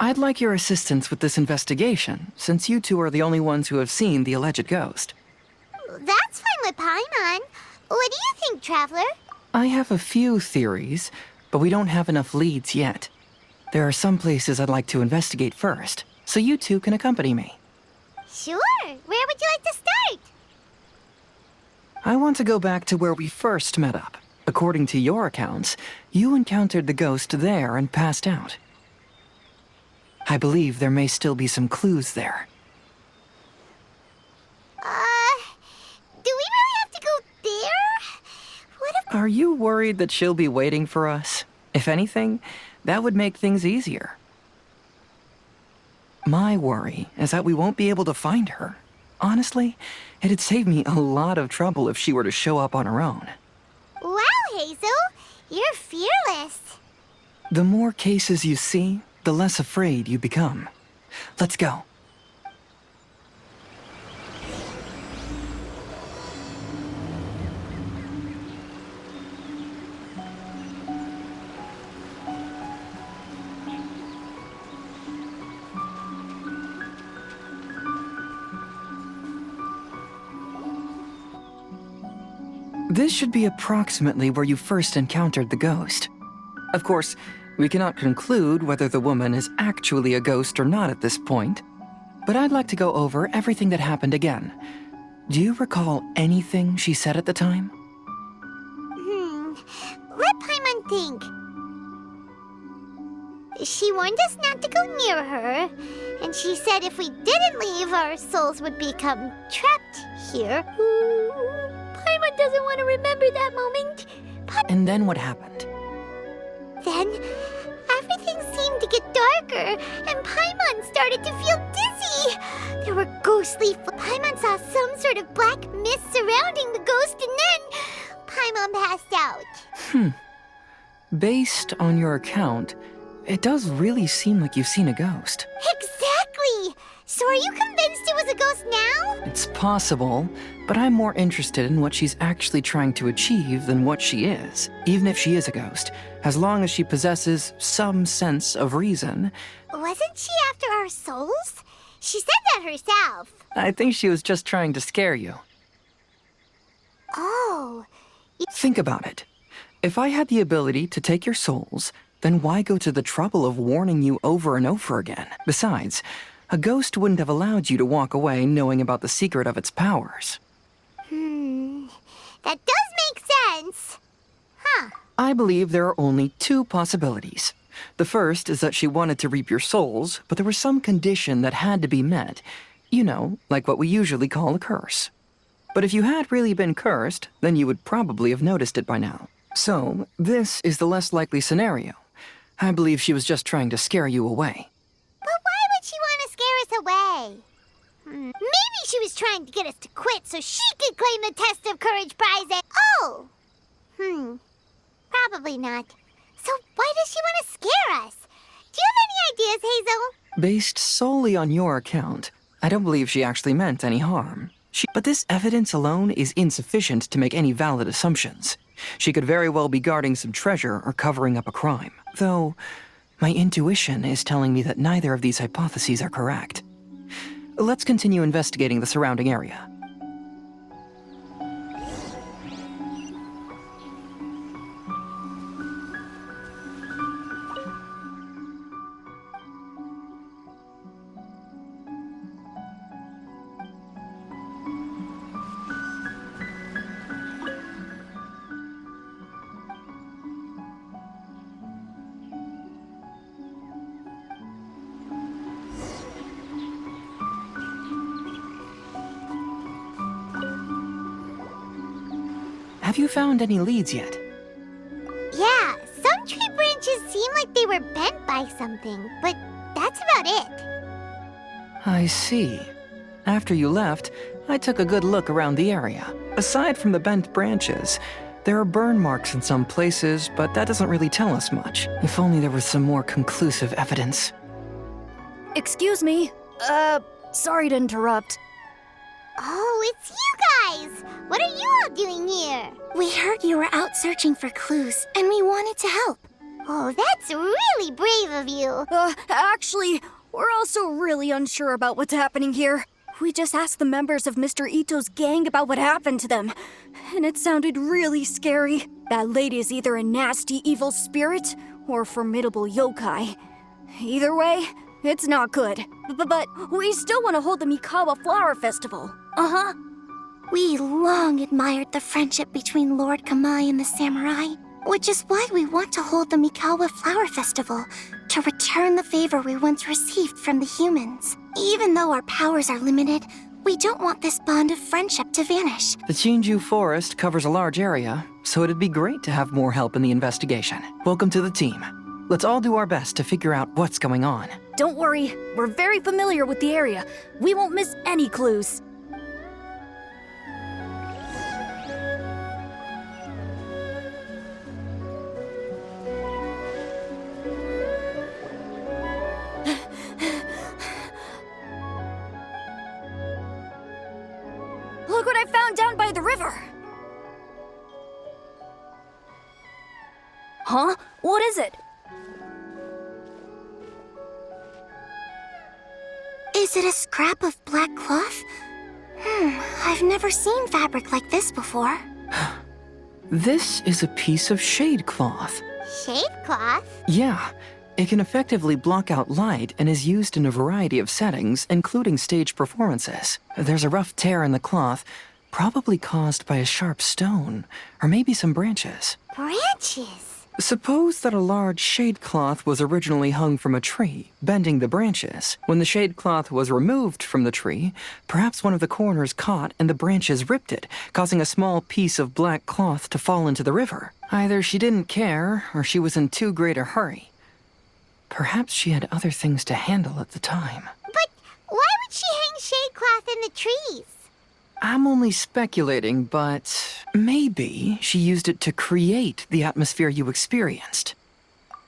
I'd like your assistance with this investigation, since you two are the only ones who have seen the alleged ghost. That's fine with Paimon. What do you think, Traveler? I have a few theories, but we don't have enough leads yet. There are some places I'd like to investigate first, so you two can accompany me. Sure. Where would you like to start? I want to go back to where we first met up. According to your accounts, you encountered the ghost there and passed out. I believe there may still be some clues there. Do we really have to go there? What if... Are you worried that she'll be waiting for us? If anything, that would make things easier. My worry is that we won't be able to find her. Honestly, it'd save me a lot of trouble if she were to show up on her own. Wow, Hazel! You're fearless. The more cases you see, the less afraid you become. Let's go. This should be approximately where you first encountered the ghost. Of course, we cannot conclude whether the woman is actually a ghost or not at this point, but I'd like to go over everything that happened again. Do you recall anything she said at the time? Let Paimon think. She warned us not to go near her, and she said if we didn't leave, our souls would become trapped here. Paimon doesn't want to remember that moment. And then what happened? Then, everything seemed to get darker, and Paimon started to feel dizzy. There were ghostly... Paimon saw some sort of black mist surrounding the ghost, and then Paimon passed out. Based on your account, it does really seem like you've seen a ghost. Exactly! So are you convinced it was a ghost now? It's possible, but I'm more interested in what she's actually trying to achieve than what she is. Even if she is a ghost, as long as she possesses some sense of reason. Wasn't she after our souls? She said that herself. I think she was just trying to scare you. Oh. Think about it. If I had the ability to take your souls, then why go to the trouble of warning you over and over again? Besides, a ghost wouldn't have allowed you to walk away knowing about the secret of its powers. That does make sense. Huh. I believe there are only two possibilities. The first is that she wanted to reap your souls, but there was some condition that had to be met. You know, like what we usually call a curse. But if you had really been cursed, then you would probably have noticed it by now. So, this is the less likely scenario. I believe she was just trying to scare you away. But why would she want to scare us away? Maybe she was trying to get us to quit so she could claim the Test of Courage prize. Oh! Probably not. So why does she want to scare us? Do you have any ideas, Hazel? Based solely on your account, I don't believe she actually meant any harm. But this evidence alone is insufficient to make any valid assumptions. She could very well be guarding some treasure or covering up a crime. Though, my intuition is telling me that neither of these hypotheses are correct. Let's continue investigating the surrounding area. Have you found any leads yet? Yeah, some tree branches seem like they were bent by something, but that's about it. I see. After you left, I took a good look around the area. Aside from the bent branches, there are burn marks in some places, but that doesn't really tell us much. If only there was some more conclusive evidence. Excuse me. Sorry to interrupt. Oh, it's you guys! What are you all doing here? We heard you were out searching for clues, and we wanted to help. Oh, that's really brave of you. Actually, we're also really unsure about what's happening here. We just asked the members of Mr. Ito's gang about what happened to them, and it sounded really scary. That lady is either a nasty evil spirit or a formidable yokai. Either way, it's not good. But we still want to hold the Mikawa Flower Festival. Uh-huh. We long admired the friendship between Lord Kamai and the samurai, which is why we want to hold the Mikawa Flower Festival, to return the favor we once received from the humans. Even though our powers are limited, we don't want this bond of friendship to vanish. The Chinju Forest covers a large area, so it'd be great to have more help in the investigation. Welcome to the team. Let's all do our best to figure out what's going on. Don't worry, we're very familiar with the area. We won't miss any clues. Look what I found down by the river! Huh? What is it? Is it a scrap of black cloth? I've never seen fabric like this before. This is a piece of shade cloth. Shade cloth? Yeah, it can effectively block out light and is used in a variety of settings, including stage performances. There's a rough tear in the cloth, probably caused by a sharp stone, or maybe some branches. Branches? Suppose that a large shade cloth was originally hung from a tree, bending the branches. When the shade cloth was removed from the tree, perhaps one of the corners caught and the branches ripped it, causing a small piece of black cloth to fall into the river. Either she didn't care, or she was in too great a hurry. Perhaps she had other things to handle at the time. But why would she hang shade cloth in the trees? I'm only speculating, but maybe she used it to create the atmosphere you experienced.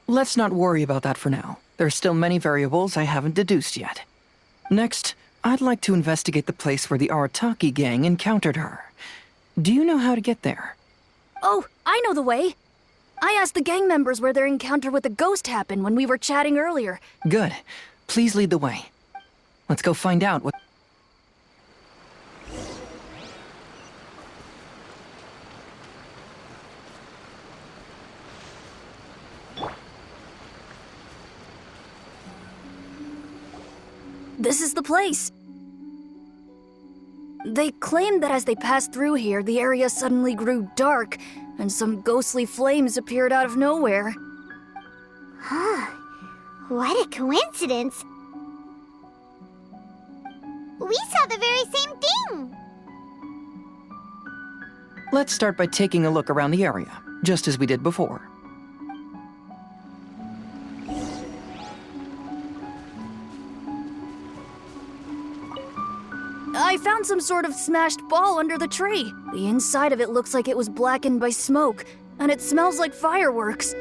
Let's not worry about that for now. There's still many variables I haven't deduced yet. Next, I'd like to investigate the place where the Arataki gang encountered her. Do you know how to get there? Oh, I know the way. I asked the gang members where their encounter with the ghost happened when we were chatting earlier. Good. Please lead the way. Let's go find out what... This is the place. They claimed that as they passed through here, the area suddenly grew dark, and some ghostly flames appeared out of nowhere. What a coincidence. We saw the very same thing. Let's start by taking a look around the area, just as we did before. I found some sort of smashed ball under the tree. The inside of it looks like it was blackened by smoke, and it smells like fireworks.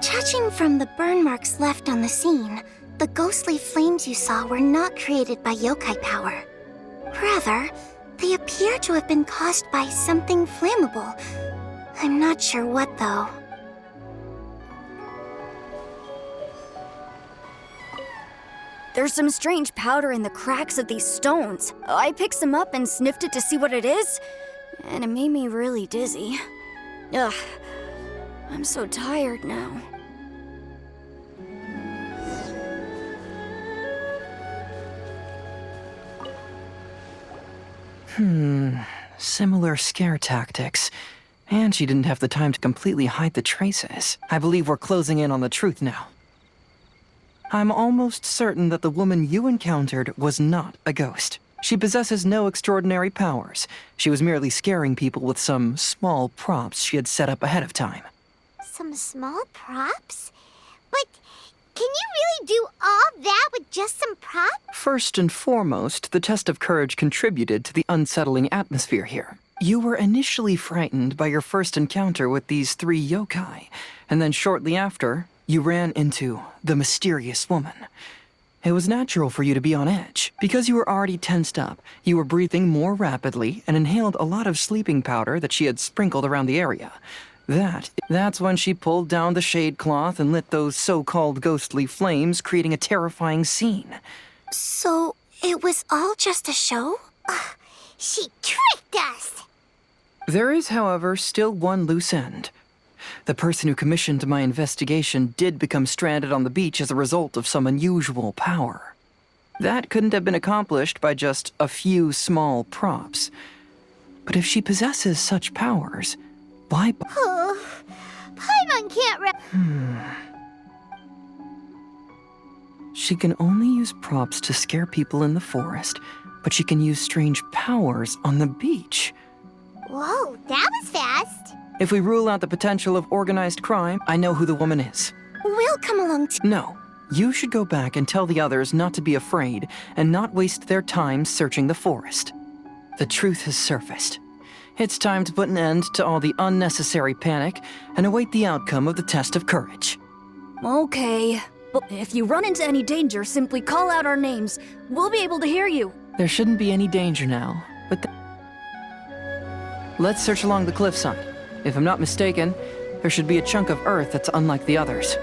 Judging from the burn marks left on the scene, the ghostly flames you saw were not created by yokai power. Rather, they appear to have been caused by something flammable. I'm not sure what, though. There's some strange powder in the cracks of these stones. I picked some up and sniffed it to see what it is, and it made me really dizzy. Ugh, I'm so tired now. Similar scare tactics. And she didn't have the time to completely hide the traces. I believe we're closing in on the truth now. I'm almost certain that the woman you encountered was not a ghost. She possesses no extraordinary powers. She was merely scaring people with some small props she had set up ahead of time. Some small props? But can you really do all that with just some props? First and foremost, the test of courage contributed to the unsettling atmosphere here. You were initially frightened by your first encounter with these 3 yokai, and then shortly after, you ran into the mysterious woman. It was natural for you to be on edge. Because you were already tensed up, you were breathing more rapidly and inhaled a lot of sleeping powder that she had sprinkled around the area. That's when she pulled down the shade cloth and lit those so-called ghostly flames, creating a terrifying scene. So, it was all just a show? She tricked us! There is, however, still one loose end. The person who commissioned my investigation did become stranded on the beach as a result of some unusual power. That couldn't have been accomplished by just a few small props. But if she possesses such powers, why... Oh, Paimon can't She can only use props to scare people in the forest, but she can use strange powers on the beach. Whoa, that was fast. If we rule out the potential of organized crime, I know who the woman is. We'll come along too. No, you should go back and tell the others not to be afraid and not waste their time searching the forest. The truth has surfaced. It's time to put an end to all the unnecessary panic and await the outcome of the test of courage. Okay. But if you run into any danger, simply call out our names. We'll be able to hear you. There shouldn't be any danger now, but let's search along the cliffside. If I'm not mistaken, there should be a chunk of earth that's unlike the others.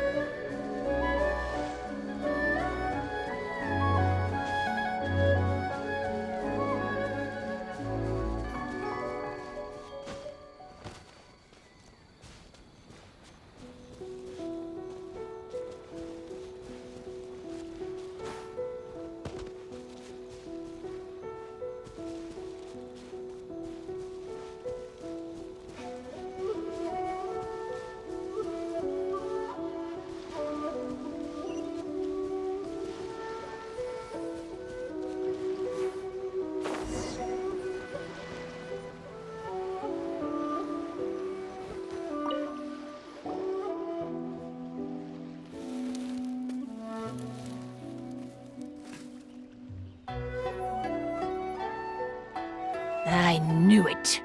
I knew it.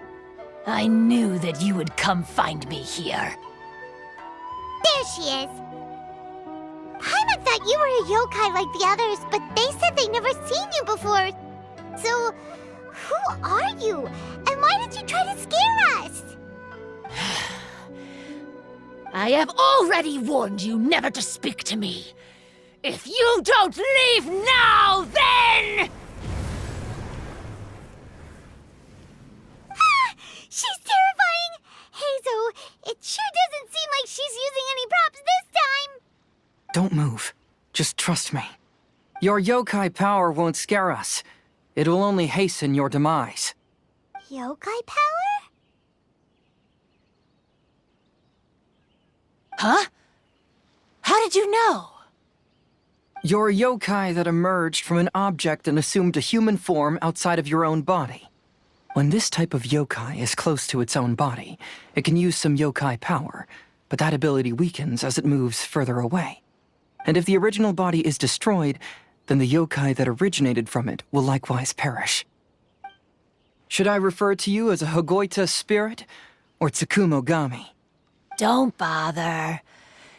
I knew that you would come find me here. There she is. Paimon thought you were a yokai like the others, but they said they'd never seen you before. So, who are you? And why did you try to scare us? I have already warned you never to speak to me. If you don't leave now, then... She's terrifying! Hazel, it sure doesn't seem like she's using any props this time! Don't move. Just trust me. Your yokai power won't scare us. It will only hasten your demise. Yokai power? Huh? How did you know? You're a yokai that emerged from an object and assumed a human form outside of your own body. When this type of yokai is close to its own body, it can use some yokai power, but that ability weakens as it moves further away. And if the original body is destroyed, then the yokai that originated from it will likewise perish. Should I refer to you as a Hagoita spirit or Tsukumogami? Don't bother.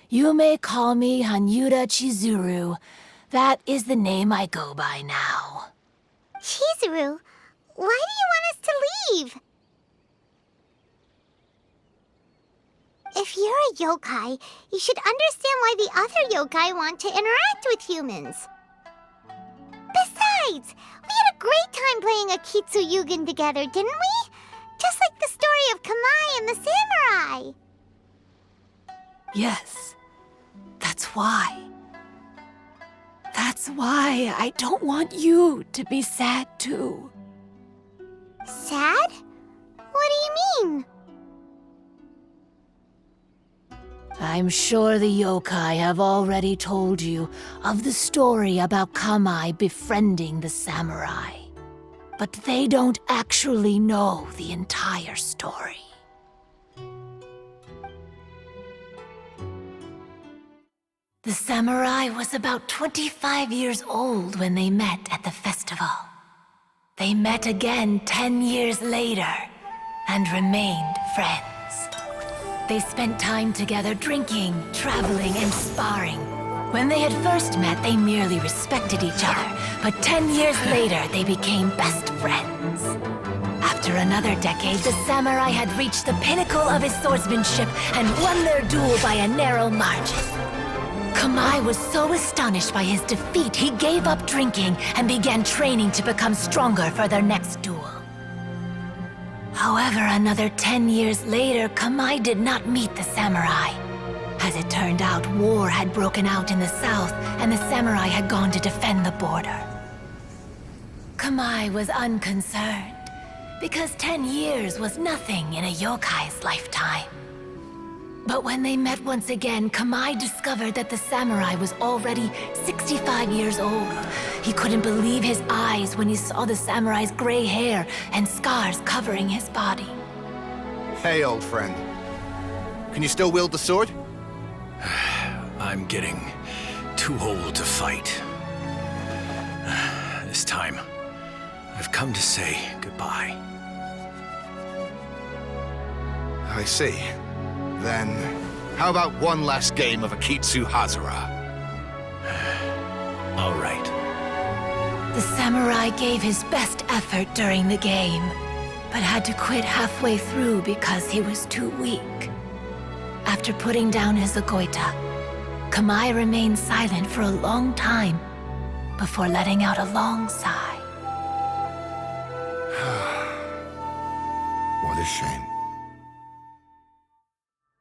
You may call me Hanyuda Chizuru. That is the name I go by now. Chizuru, why do you want us to leave? If you're a yokai, you should understand why the other yokai want to interact with humans. Besides, we had a great time playing Akitsu Yugen together, didn't we? Just like the story of Kamai and the samurai. Yes, that's why. That's why I don't want you to be sad too. Sad? What do you mean? I'm sure the yokai have already told you of the story about Kamai befriending the samurai. But they don't actually know the entire story. The samurai was about 25 years old when they met at the festival. They met again 10 years later and remained friends. They spent time together drinking, traveling, and sparring, When they had first met, they merely respected each other, but 10 years later, they became best friends. After another decade, the samurai had reached the pinnacle of his swordsmanship and won their duel by a narrow margin. Kamai was so astonished by his defeat, he gave up drinking and began training to become stronger for their next duel. However, another 10 years later, Kamai did not meet the samurai. As it turned out, war had broken out in the south, and the samurai had gone to defend the border. Kamai was unconcerned, because 10 years was nothing in a yokai's lifetime. But when they met once again, Kamai discovered that the samurai was already 65 years old. He couldn't believe his eyes when he saw the samurai's gray hair and scars covering his body. Hey, old friend. Can you still wield the sword? I'm getting too old to fight. This time, I've come to say goodbye. I see. Then, how about one last game of Akitsu Hazara? All right. The samurai gave his best effort during the game, but had to quit halfway through because he was too weak. After putting down his agoita, Kamai remained silent for a long time before letting out a long sigh. What a shame.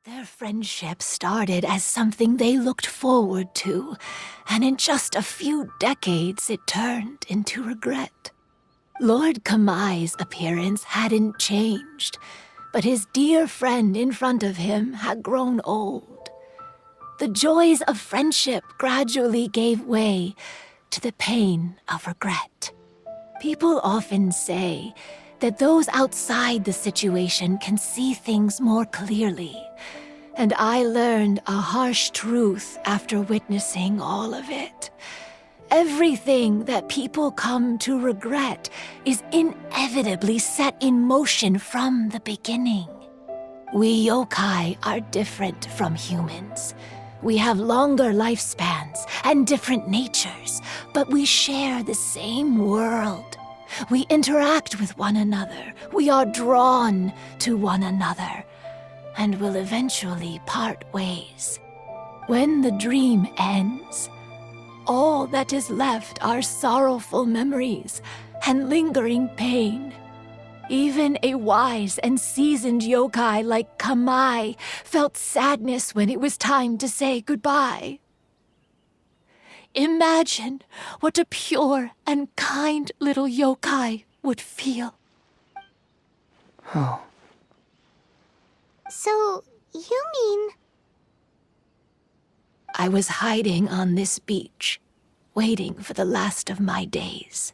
Their friendship started as something they looked forward to, and in just a few decades it turned into regret. Lord Kamai's appearance hadn't changed, but his dear friend in front of him had grown old. The joys of friendship gradually gave way to the pain of regret. People often say that those outside the situation can see things more clearly, and I learned a harsh truth after witnessing all of it. Everything that people come to regret is inevitably set in motion from the beginning. We yokai are different from humans. We have longer lifespans and different natures, but we share the same world. We interact with one another. We are drawn to one another, and will eventually part ways. When the dream ends, all that is left are sorrowful memories and lingering pain. Even a wise and seasoned yokai like Kamai felt sadness when it was time to say goodbye. Imagine what a pure and kind little yokai would feel. Oh. So, you mean... I was hiding on this beach, waiting for the last of my days.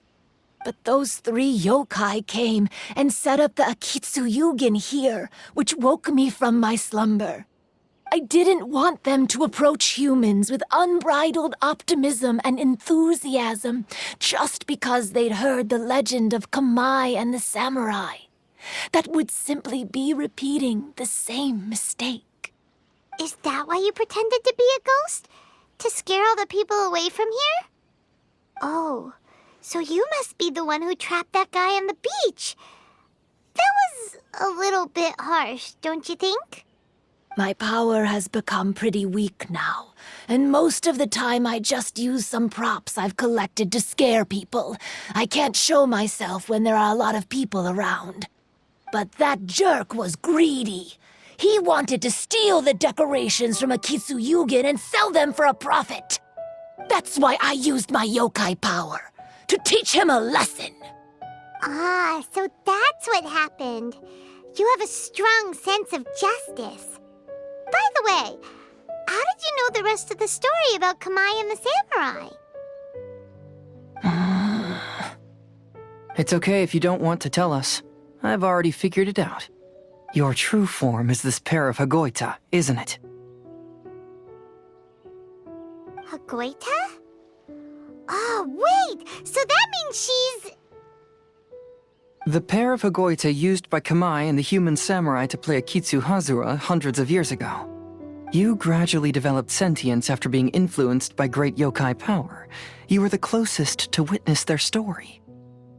But those 3 yokai came and set up the Akitsu Yugin here, which woke me from my slumber. I didn't want them to approach humans with unbridled optimism and enthusiasm just because they'd heard the legend of Kamai and the samurai. That would simply be repeating the same mistake. Is that why you pretended to be a ghost? To scare all the people away from here? Oh, so you must be the one who trapped that guy on the beach. That was a little bit harsh, don't you think? My power has become pretty weak now, and most of the time I just use some props I've collected to scare people. I can't show myself when there are a lot of people around. But that jerk was greedy. He wanted to steal the decorations from Akitsu Yugin and sell them for a profit. That's why I used my yokai power, to teach him a lesson. Ah, so that's what happened. You have a strong sense of justice. By the way, how did you know the rest of the story about Kamai and the samurai? It's okay if you don't want to tell us. I've already figured it out. Your true form is this pair of Hagoita, isn't it? Hagoita? Oh, wait! So that means she's... The pair of Hagoita used by Kamai and the human samurai to play Akitsu Hazura hundreds of years ago. You gradually developed sentience after being influenced by great yokai power. You were the closest to witness their story.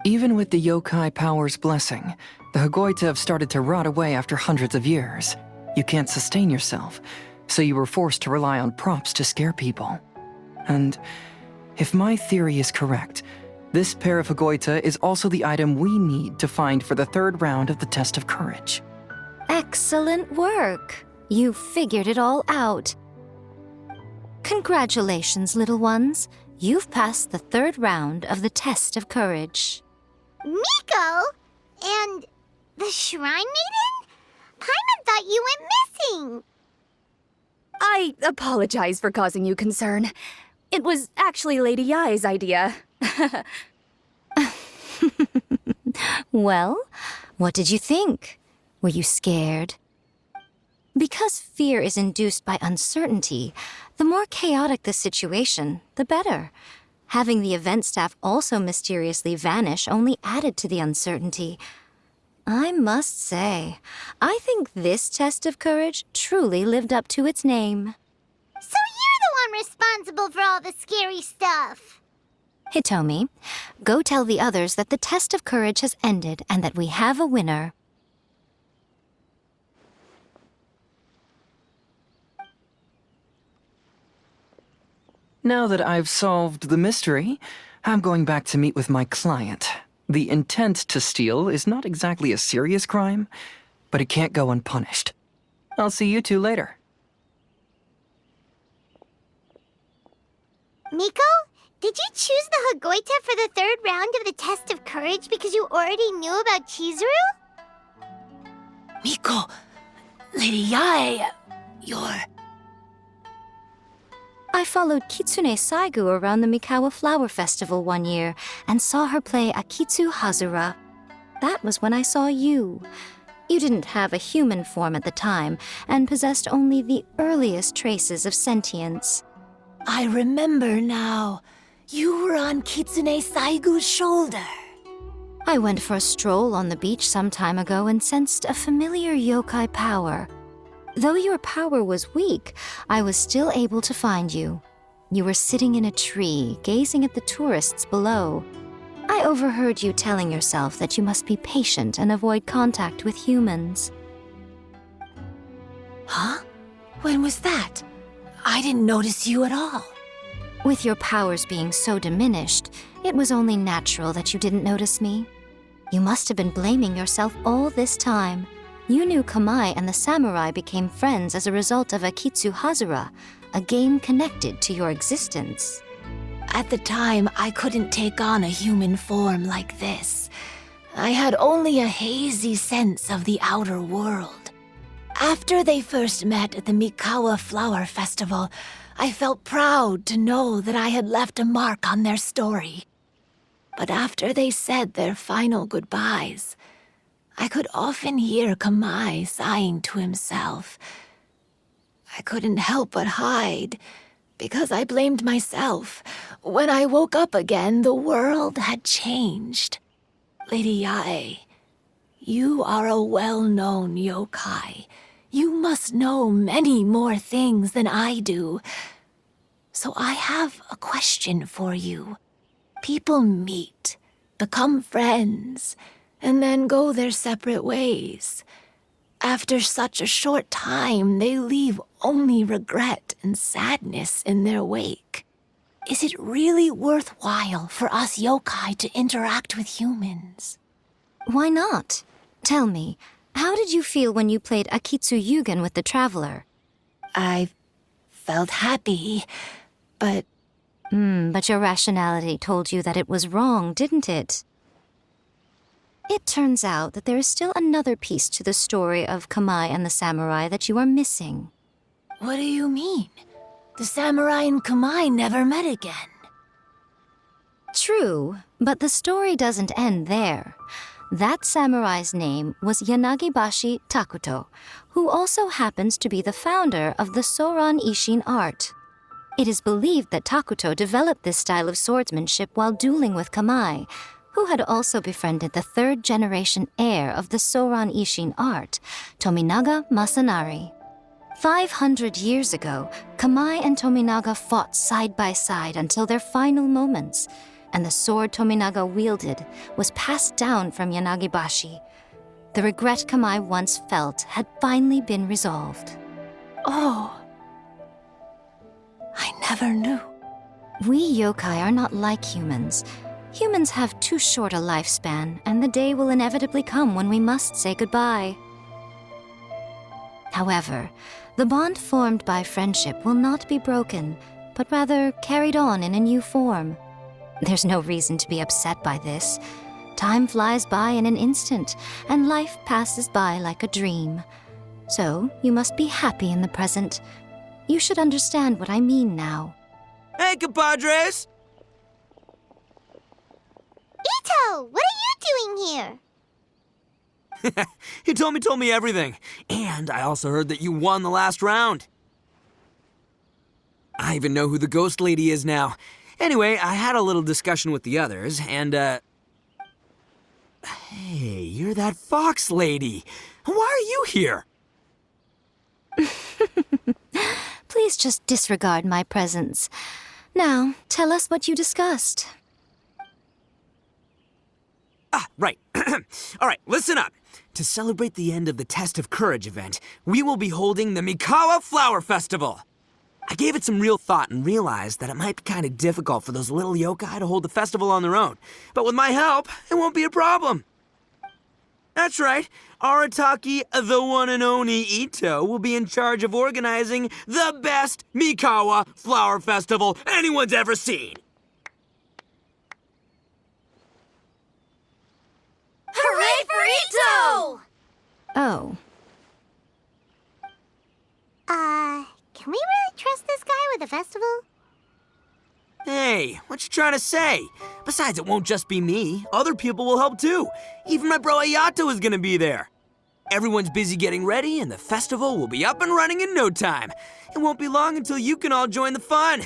Even with the yokai power's blessing, the Hagoita have started to rot away after hundreds of years. You can't sustain yourself, so you were forced to rely on props to scare people. And if my theory is correct, this pair of Hagoita is also the item we need to find for the third round of the test of courage. Excellent work. You figured it all out. Congratulations, little ones. You've passed the third round of the test of courage. Miko? And the Shrine Maiden? Paimon thought you went missing. I apologize for causing you concern. It was actually Lady Yai's idea. Well, what did you think? Were you scared? Because fear is induced by uncertainty, the more chaotic the situation, the better. Having the event staff also mysteriously vanish only added to the uncertainty. I must say, I think this test of courage truly lived up to its name. So you're the one responsible for all the scary stuff. Hitomi, go tell the others that the test of courage has ended and that we have a winner. Now that I've solved the mystery, I'm going back to meet with my client. The intent to steal is not exactly a serious crime, but it can't go unpunished. I'll see you two later. Miko, did you choose the Hagoita for the third round of the test of courage because you already knew about Chizuru? Miko, Lady Yae, you're... I followed Kitsune Saigu around the Mikawa Flower Festival one year and saw her play Akitsu Hazura. That was when I saw you. You didn't have a human form at the time and possessed only the earliest traces of sentience. I remember now. You were on Kitsune Saigu's shoulder. I went for a stroll on the beach some time ago and sensed a familiar yokai power. Though your power was weak, I was still able to find you. You were sitting in a tree, gazing at the tourists below. I overheard you telling yourself that you must be patient and avoid contact with humans. Huh? When was that? I didn't notice you at all. With your powers being so diminished, it was only natural that you didn't notice me. You must have been blaming yourself all this time. You knew Kamai and the samurai became friends as a result of Akitsu Hazura, a game connected to your existence. At the time, I couldn't take on a human form like this. I had only a hazy sense of the outer world. After they first met at the Mikawa Flower Festival, I felt proud to know that I had left a mark on their story. But after they said their final goodbyes, I could often hear Kamai sighing to himself. I couldn't help but hide, because I blamed myself. When I woke up again, the world had changed. Lady Yae, you are a well-known yokai. You must know many more things than I do. So I have a question for you. People meet, become friends, and then go their separate ways. After such a short time, they leave only regret and sadness in their wake. Is it really worthwhile for us yokai to interact with humans? Why not? Tell me, how did you feel when you played Akitsu Yugen with the Traveler? I felt happy, but... But your rationality told you that it was wrong, didn't it? It turns out that there is still another piece to the story of Kamai and the samurai that you are missing. What do you mean? The samurai and Kamai never met again. True, but the story doesn't end there. That samurai's name was Yanagibashi Takuto, who also happens to be the founder of the Soran Ishin art. It is believed that Takuto developed this style of swordsmanship while dueling with Kamai, who had also befriended the third-generation heir of the Soran Ishin art, Tominaga Masanari. 500 years ago, Kamai and Tominaga fought side by side until their final moments, and the sword Tominaga wielded was passed down from Yanagibashi. The regret Kamai once felt had finally been resolved. Oh. I never knew. We yokai are not like humans. Humans have too short a lifespan, and the day will inevitably come when we must say goodbye. However, the bond formed by friendship will not be broken, but rather carried on in a new form. There's no reason to be upset by this. Time flies by in an instant, and life passes by like a dream. So, you must be happy in the present. You should understand what I mean now. Hey, compadres! Ito, what are you doing here? Hitomi told me everything. And I also heard that you won the last round. I even know who the ghost lady is now. Anyway, I had a little discussion with the others, and, Hey, you're that fox lady. Why are you here? Please just disregard my presence. Now, tell us what you discussed. Right. All right, listen up. To celebrate the end of the Test of Courage event, we will be holding the Mikawa Flower Festival. I gave it some real thought and realized that it might be kind of difficult for those little yokai to hold the festival on their own. But with my help, it won't be a problem. That's right. Arataki, the one and only Ito, will be in charge of organizing the best Mikawa Flower Festival anyone's ever seen. Hooray for Ito! Oh, Can we really trust this guy with a festival? Hey, what you trying to say? Besides, it won't just be me. Other people will help too. Even my bro Ayato is gonna be there. Everyone's busy getting ready, and the festival will be up and running in no time. It won't be long until you can all join the fun.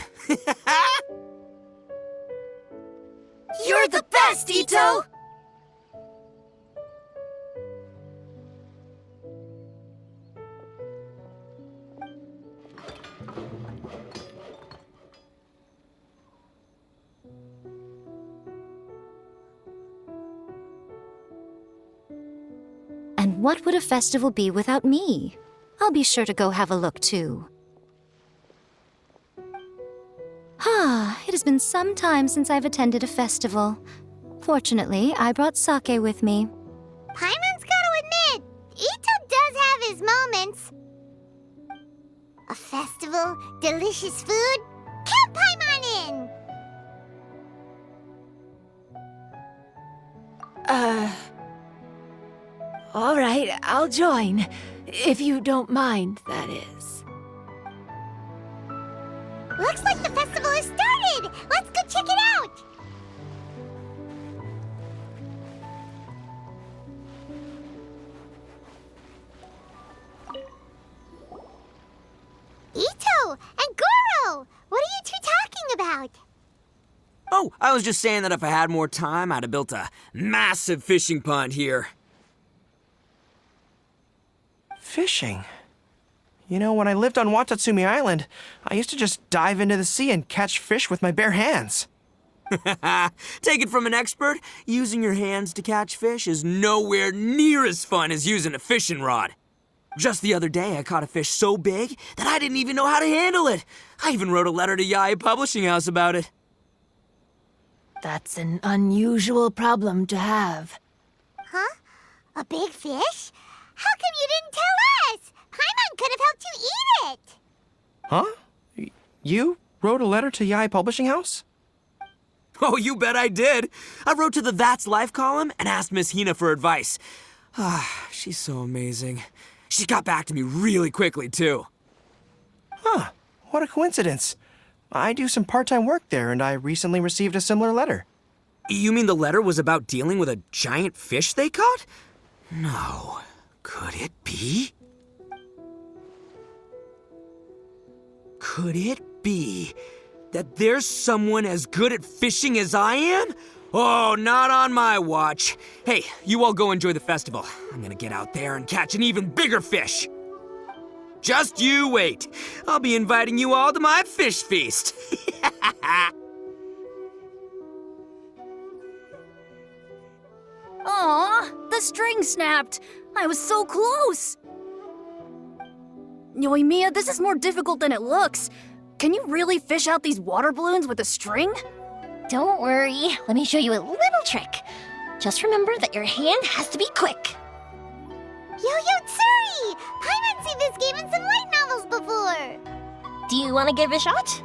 You're the best, Ito! and what would a festival be without me? I'll be sure to go have a look too. It has been some time since I've attended a festival. Fortunately, I brought sake with me. Paimon's gotta admit, Ito does have his moments. A festival, delicious food, count Paimon in! All right, I'll join. If you don't mind, that is. Looks like the festival has started! Let's go check it out! Ito and Goro! What are you two talking about? Oh, I was just saying that if I had more time, I'd have built a massive fishing pond here. Fishing? You know, when I lived on Watatsumi Island, I used to just dive into the sea and catch fish with my bare hands. Take it from an expert, using your hands to catch fish is nowhere near as fun as using a fishing rod. Just the other day, I caught a fish so big that I didn't even know how to handle it. I even wrote a letter to Yae Publishing House about it. That's an unusual problem to have. Huh? A big fish? How come you didn't tell us? Paimon could have helped you eat it! Huh? You wrote a letter to Yae Publishing House? Oh, you bet I did. I wrote to the That's Life column and asked Miss Hina for advice. She's so amazing. She got back to me really quickly, too. Huh, what a coincidence. I do some part-time work there, and I recently received a similar letter. You mean the letter was about dealing with a giant fish they caught? No. Could it be? Could it be that there's someone as good at fishing as I am? Oh, not on my watch. Hey, you all go enjoy the festival. I'm gonna get out there and catch an even bigger fish. Just you wait. I'll be inviting you all to my fish feast. Aw, the string snapped. I was so close. Yoimiya, this is more difficult than it looks. Can you really fish out these water balloons with a string? Don't worry, let me show you a little trick. Just remember that your hand has to be quick. Yo-Yo Tsuri! Paimon's seen this game in some light novels before. Do you want to give it a shot?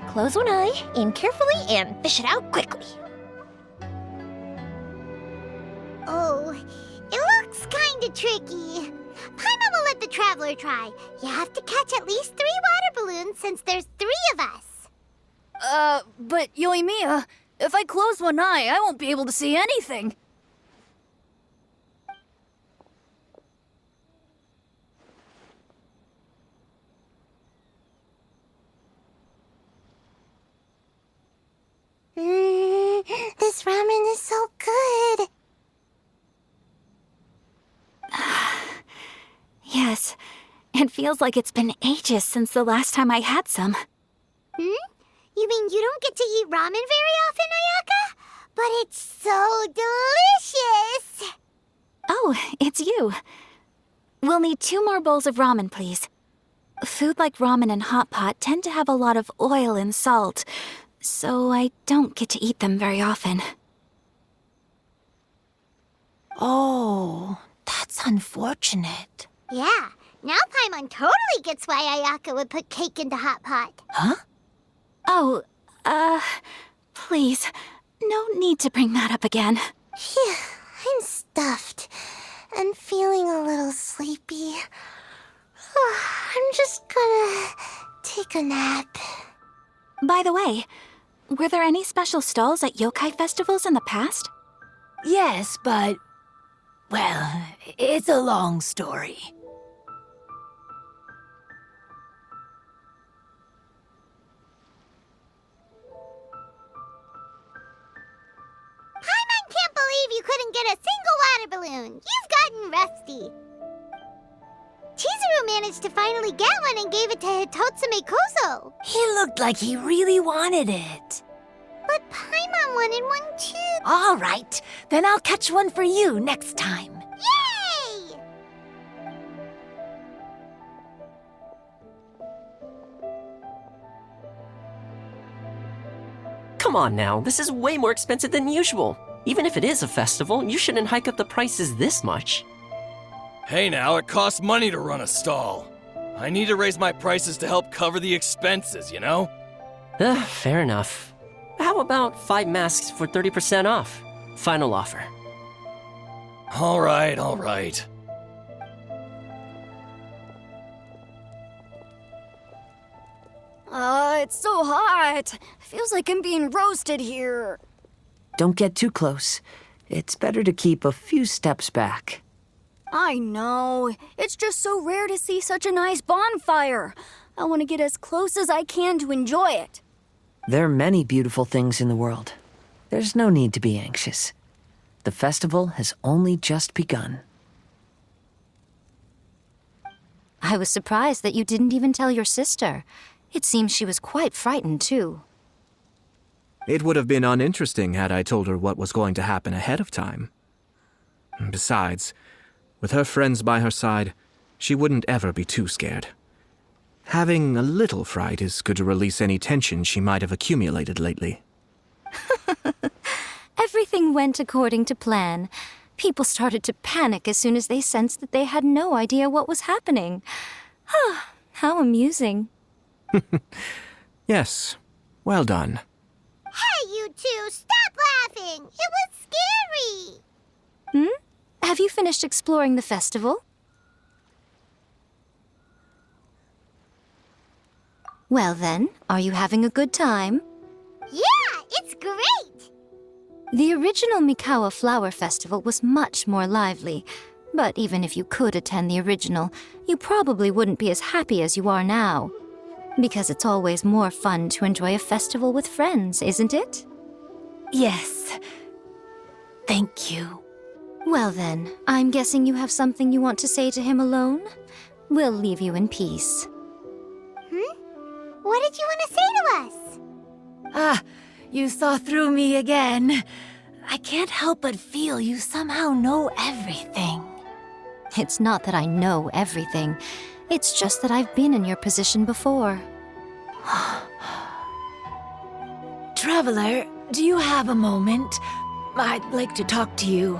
Close one eye, aim carefully, and fish it out quickly. Oh, it looks kinda tricky. Paimon will let the traveler try. You have to catch at least 3 water balloons since there's 3 of us. But Yoimiya, if I close one eye, I won't be able to see anything. This ramen is so good. Yes, it feels like it's been ages since the last time I had some. You mean you don't get to eat ramen very often, Ayaka? But it's so delicious! Oh, it's you. We'll need 2 more bowls of ramen, please. Food like ramen and hot pot tend to have a lot of oil and salt, so I don't get to eat them very often. Oh, that's unfortunate. Yeah, now Paimon totally gets why Ayaka would put cake into hot pot. Huh? Oh, please, no need to bring that up again. Phew, I'm stuffed and feeling a little sleepy. I'm just gonna take a nap. By the way, were there any special stalls at yokai festivals in the past? Yes, but... well, it's a long story. Paimon can't believe you couldn't get a single water balloon. You've gotten rusty. Chizuru managed to finally get one and gave it to Hitotsume Kozo. He looked like he really wanted it. But Paimon wanted one too. All right, then I'll catch one for you next time. Yay! Come on now, this is way more expensive than usual. Even if it is a festival, you shouldn't hike up the prices this much. Hey now, it costs money to run a stall. I need to raise my prices to help cover the expenses, you know? Fair enough. How about 5 masks for 30% off? Final offer. All right. It's so hot. Feels like I'm being roasted here. Don't get too close. It's better to keep a few steps back. I know. It's just so rare to see such a nice bonfire. I want to get as close as I can to enjoy it. There are many beautiful things in the world. There's no need to be anxious. The festival has only just begun. I was surprised that you didn't even tell your sister. It seems she was quite frightened, too. It would have been uninteresting had I told her what was going to happen ahead of time. Besides, with her friends by her side, she wouldn't ever be too scared. Having a little fright is good to release any tension she might have accumulated lately. Everything went according to plan. People started to panic as soon as they sensed that they had no idea what was happening. How amusing. Yes, well done. Hey, you two, stop laughing! It was scary! Have you finished exploring the festival? Well then, are you having a good time? Yeah, it's great! The original Mikawa Flower Festival was much more lively, but even if you could attend the original, you probably wouldn't be as happy as you are now. Because it's always more fun to enjoy a festival with friends, isn't it? Yes. Thank you. Well then, I'm guessing you have something you want to say to him alone? We'll leave you in peace. What did you want to say to us? Ah, you saw through me again. I can't help but feel you somehow know everything. It's not that I know everything. It's just that I've been in your position before. Traveler, do you have a moment? I'd like to talk to you.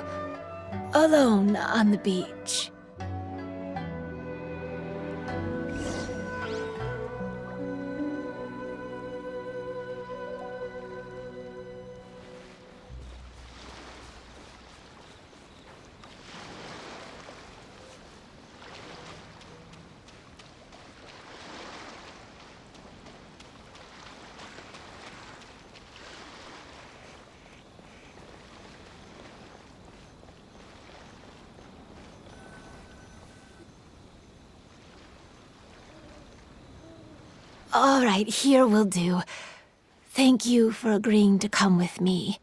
Alone on the beach. All right, here will do. Thank you for agreeing to come with me.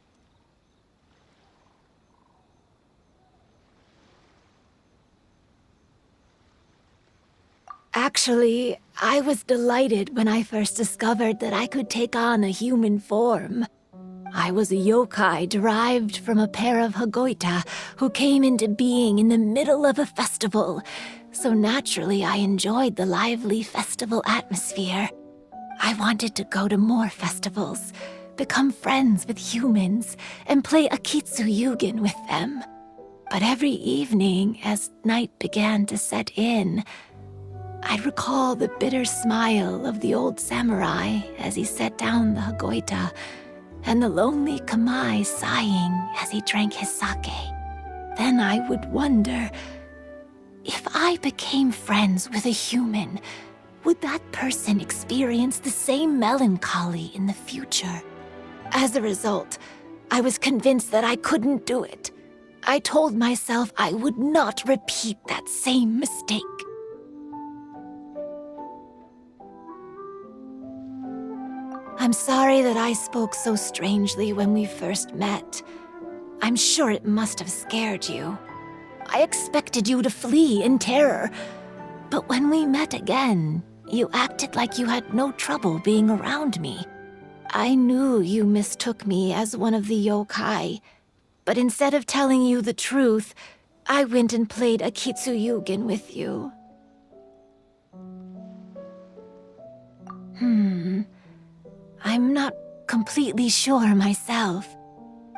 Actually, I was delighted when I first discovered that I could take on a human form. I was a yokai derived from a pair of Hagoita who came into being in the middle of a festival, so naturally I enjoyed the lively festival atmosphere. I wanted to go to more festivals, become friends with humans, and play Akitsu Yugen with them. But every evening, as night began to set in, I'd recall the bitter smile of the old samurai as he set down the Hagoita, and the lonely Kamai sighing as he drank his sake. Then I would wonder, if I became friends with a human, would that person experience the same melancholy in the future? As a result, I was convinced that I couldn't do it. I told myself I would not repeat that same mistake. I'm sorry that I spoke so strangely when we first met. I'm sure it must have scared you. I expected you to flee in terror, but when we met again, you acted like you had no trouble being around me. I knew you mistook me as one of the yokai, but instead of telling you the truth, I went and played Akitsu Yugen with you. I'm not completely sure myself.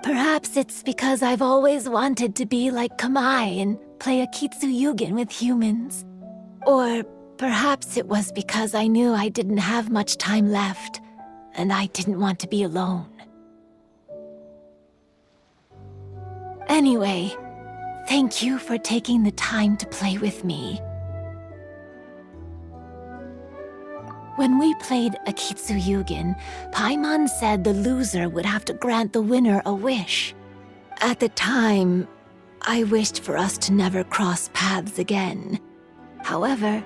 Perhaps it's because I've always wanted to be like Kamai and play Akitsu Yugen with humans. Or perhaps it was because I knew I didn't have much time left, and I didn't want to be alone. Anyway, thank you for taking the time to play with me. When we played Akitsu Yugen, Paimon said the loser would have to grant the winner a wish. At the time, I wished for us to never cross paths again. However,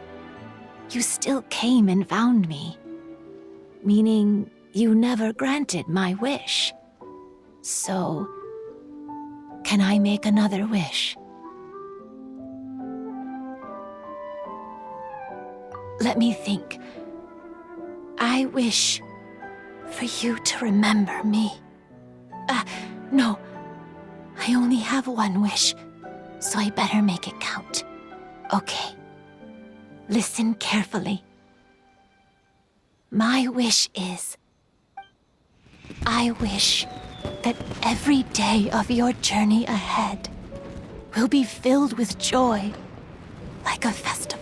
you still came and found me, meaning you never granted my wish. So, can I make another wish? Let me think. I wish for you to remember me. No. I only have one wish, so I better make it count. Okay. Listen carefully. My wish is, I wish that every day of your journey ahead will be filled with joy, like a festival.